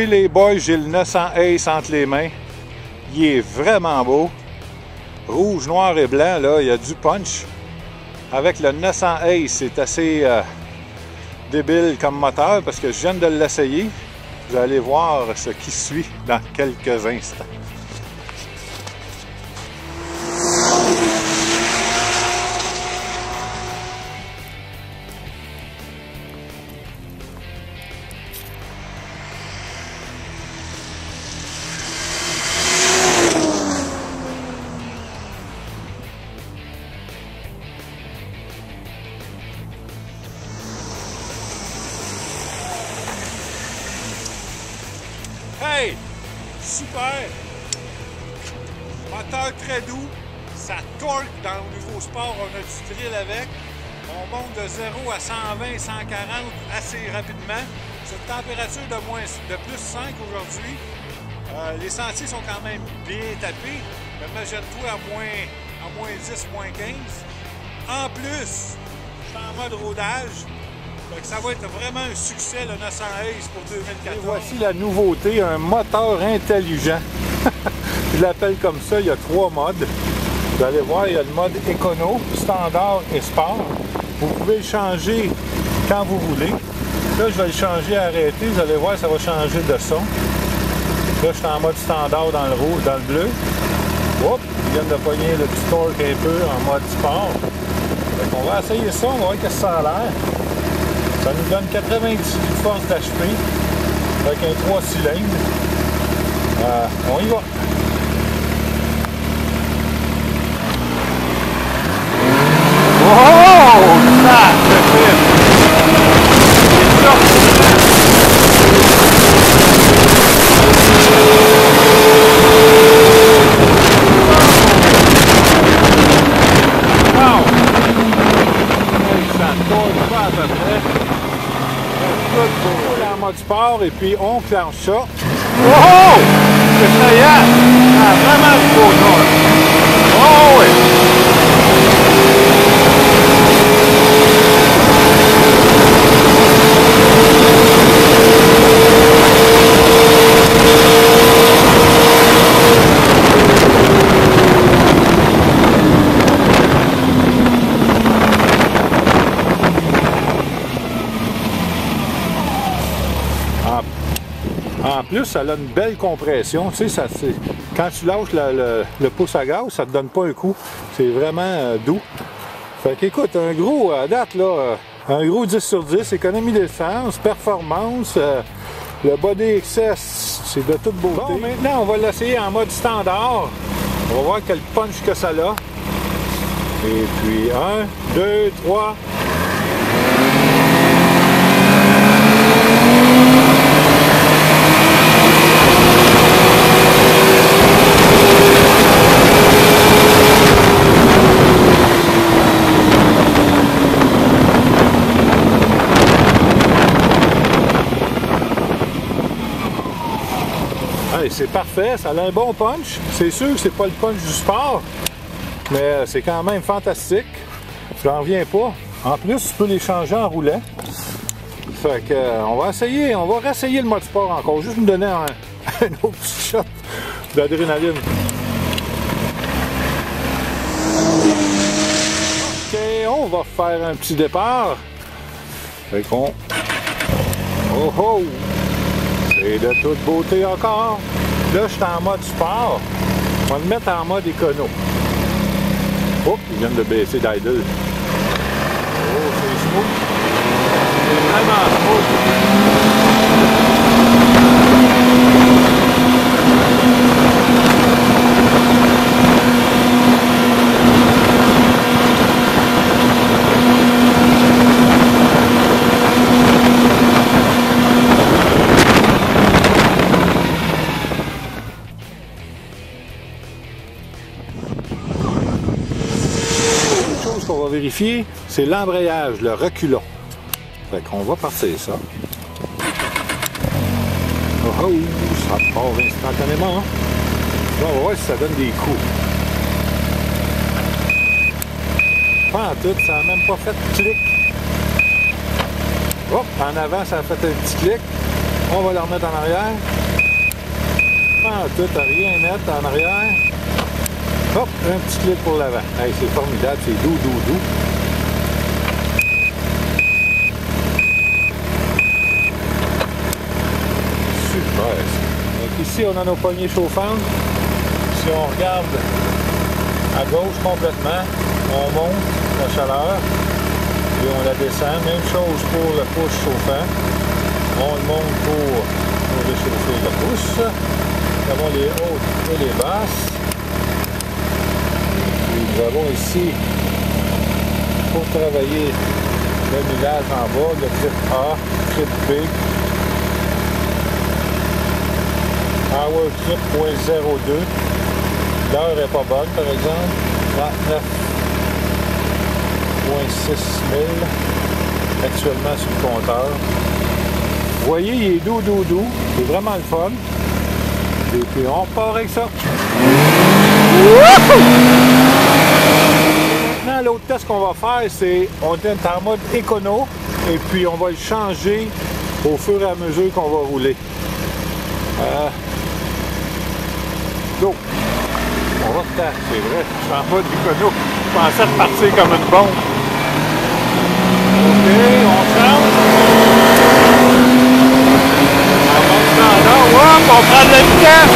Oui les boys, j'ai le 900 Ace entre les mains. Il est vraiment beau. Rouge, noir et blanc, là, il y a du punch. Avec le 900 Ace, c'est assez débile comme moteur parce que je viens de l'essayer. Vous allez voir ce qui suit dans quelques instants. Hey! Super! Moteur très doux, ça torque dans le niveau sport, on a du thrill avec. On monte de 0 à 120, 140 assez rapidement. C'est une température de plus 5 aujourd'hui. Les sentiers sont quand même bien tapés. Imagine-toi à moins 10, moins 15. En plus, je suis en mode rodage. Donc ça va être vraiment un succès, le 900 Ace pour 2014. Et voici la nouveauté, un moteur intelligent. Je l'appelle comme ça, il y a 3 modes. Vous allez voir, il y a le mode écono, standard et sport. Vous pouvez le changer quand vous voulez. Là, je vais le changer à arrêter. Vous allez voir, ça va changer de son. Là, je suis en mode standard dans le rouge, dans le bleu. Oups, il vient de pogner le petit torque un peu en mode sport. Donc, on va essayer ça, on va voir ce que ça a l'air. Ça nous donne 98 forces d'HP avec un 3 cylindres. On y va. Oh! Ça, en mode sport et puis on clenche ça. Oh! C'est ça y est! Ça a vraiment du beau torque. Oh oui! En plus, ça a une belle compression. Tu sais, quand tu lâches le pouce à gaz, ça ne te donne pas un coup. C'est vraiment doux. Fait qu'écoute, un gros, à date, là, un gros 10 sur 10, économie d'essence, performance, le body excess, c'est de toute beauté. Bon, maintenant, on va l'essayer en mode standard. On va voir quel punch que ça a. Et puis, 1, 2, 3... C'est parfait, ça a un bon punch. C'est sûr que c'est pas le punch du sport, mais c'est quand même fantastique. J'en reviens pas. En plus, tu peux les changer en roulant. Fait que on va réessayer le mode sport encore. Juste me donner un autre petit shot d'adrénaline. Ok, on va faire un petit départ. Fait qu'on... Oh oh! C'est de toute beauté encore. Là, je suis en mode sport. On va le mettre en mode écono. Oups, ils viennent de baisser d'idle. Oh, c'est smooth. C'est vraiment smooth. On va vérifier, c'est l'embrayage, le reculon. Fait qu'on va partir ça. Oh, oh, ça part instantanément. Hein? Là, on va voir si ça donne des coups. Pas en tout, ça n'a même pas fait de clic. Hop, en avant, ça a fait un petit clic. On va la remettre en arrière. Pas tout, à rien mettre en arrière. Hop, un petit clip pour l'avant. Hey, c'est formidable, c'est doux. Super. Donc ici, on a nos poignées chauffantes. Si on regarde à gauche complètement, on monte la chaleur et on la descend. Même chose pour le pouce chauffant. On le monte pour réchauffer le pouce. Nous avons les hautes et les basses. Et nous avons ici, pour travailler le millage en bas, le clip A, clip B, Power Clip .02. L'heure n'est pas bonne, par exemple. 39,6 000 actuellement sur le compteur. Vous voyez, il est doux. C'est vraiment le fun. Et puis on part avec ça. Maintenant, l'autre test qu'on va faire, c'est on est en mode écono et puis on va le changer au fur et à mesure qu'on va rouler. Go! On va se taire, c'est vrai, je suis en mode écono. Je pensais repartir comme une bombe. Ok, on change. On prend de la vitesse!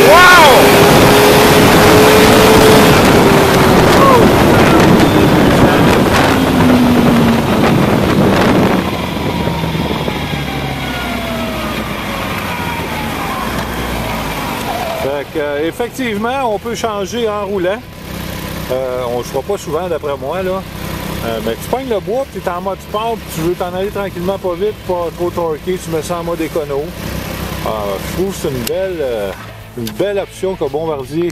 Wow! Fait que, effectivement, on peut changer en roulant. On ne le fera pas souvent d'après moi, là. Mais tu pognes le bois, tu es en mode sport, tu veux t'en aller tranquillement, pas vite, pas trop torqué, tu mets ça en mode écono. Je trouve que c'est une belle option que Bombardier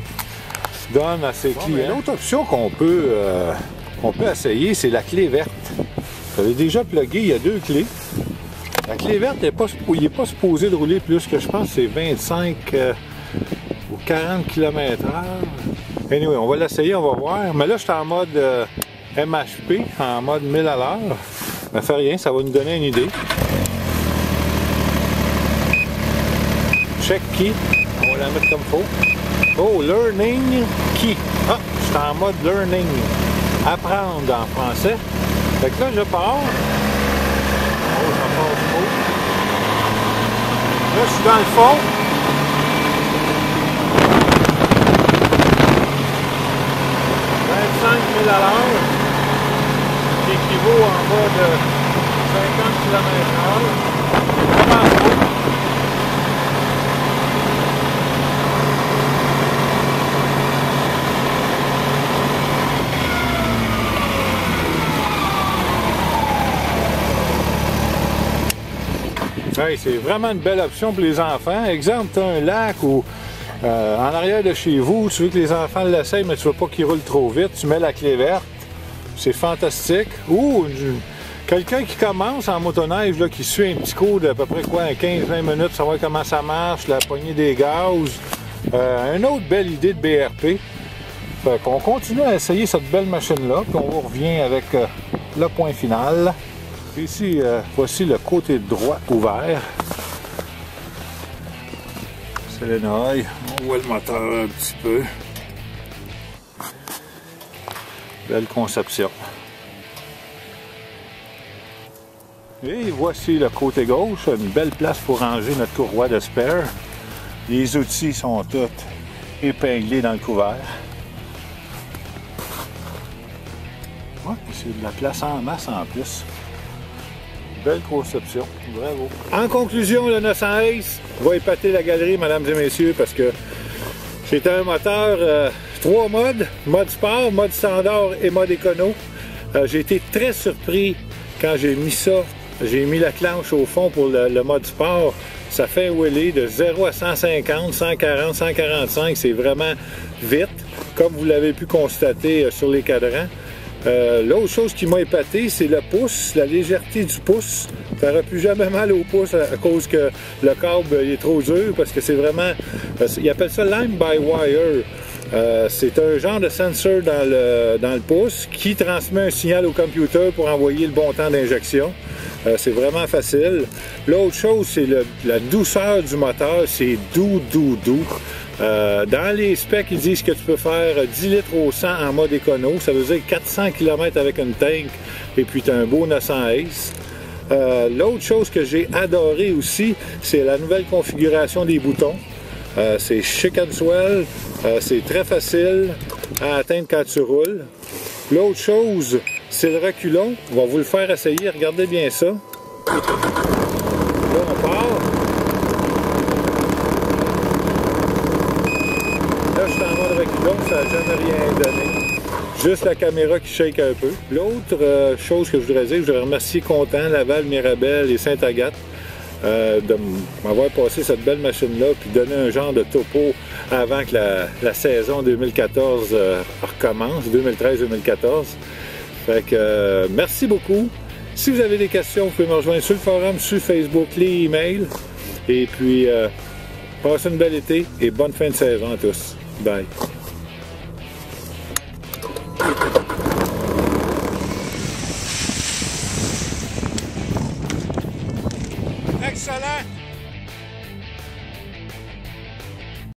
donne à ses clients. L'autre option qu'on peut essayer, c'est la clé verte. J'avais déjà plugué, il y a deux clés. La clé verte, il n'est pas supposé de rouler plus que, je pense, c'est 25 ou 40 km/h. Anyway, on va l'essayer, on va voir. Mais là, je suis en mode MHP, en mode 1000 à l'heure. Ça fait rien, ça va nous donner une idée. Check key, on va la mettre comme il faut. Oh, learning key. Ah, je suis en mode learning. Apprendre en français. Fait que là, je pars. Oh, ça passe trop. Là, je suis dans le fond. À l'heure, qui équivaut en bas de 50 km/h. Vraiment trop. Hey, c'est vraiment une belle option pour les enfants. Exemple, tu as un lac ou en arrière de chez vous, tu veux que les enfants l'essayent, mais tu veux pas qu'ils roulent trop vite, tu mets la clé verte. C'est fantastique. Ou quelqu'un qui commence en motoneige, là, qui suit un petit cours d'à peu près quoi, 15-20 minutes, savoir comment ça marche, la poignée des gaz. Une autre belle idée de BRP. Fait qu'on continue à essayer cette belle machine-là, puis on revient avec le point final. Ici, voici le côté droit ouvert. Solénoïde, on voit le moteur un petit peu. Belle conception. Et voici le côté gauche, une belle place pour ranger notre courroie de spare. Les outils sont tous épinglés dans le couvert. Ouais, c'est de la place en masse en plus. Belle conception, bravo. En conclusion, le 900 Ace va épater la galerie, mesdames et messieurs, parce que c'est un moteur 3 modes, mode sport, mode standard et mode écono. J'ai été très surpris quand j'ai mis ça. J'ai mis la clenche au fond pour le mode sport. Ça fait un wheelie de 0 à 150, 140, 145. C'est vraiment vite, comme vous l'avez pu constater sur les cadrans. L'autre chose qui m'a épaté, c'est le pouce, la légèreté du pouce. Ça n'aurait plus jamais mal au pouce à cause que le câble il est trop dur, parce que c'est vraiment... Ils appellent ça Line by Wire. C'est un genre de sensor dans le pouce qui transmet un signal au computer pour envoyer le bon temps d'injection. C'est vraiment facile. L'autre chose, c'est la douceur du moteur. C'est doux. Dans les specs, ils disent que tu peux faire 10 litres au 100 en mode écono. Ça veut dire 400 km avec une tank et puis tu as un beau 900 Ace. L'autre chose que j'ai adoré aussi, c'est la nouvelle configuration des boutons. C'est chic and swell, c'est très facile à atteindre quand tu roules. L'autre chose, c'est le reculon. On va vous le faire essayer, regardez bien ça. Là, on part. Là, je suis en mode reculon, ça n'a jamais rien donné. Juste la caméra qui shake un peu. L'autre chose que je voudrais dire, je voudrais remercier Content, Laval, Mirabel et Sainte-Agathe de m'avoir passé cette belle machine-là puis donner un genre de topo avant que la saison 2014 recommence, 2013-2014. Fait que merci beaucoup. Si vous avez des questions, vous pouvez me rejoindre sur le forum, sur Facebook, les emails. Et puis, passez une belle été et bonne fin de saison à tous. Bye. Excellent!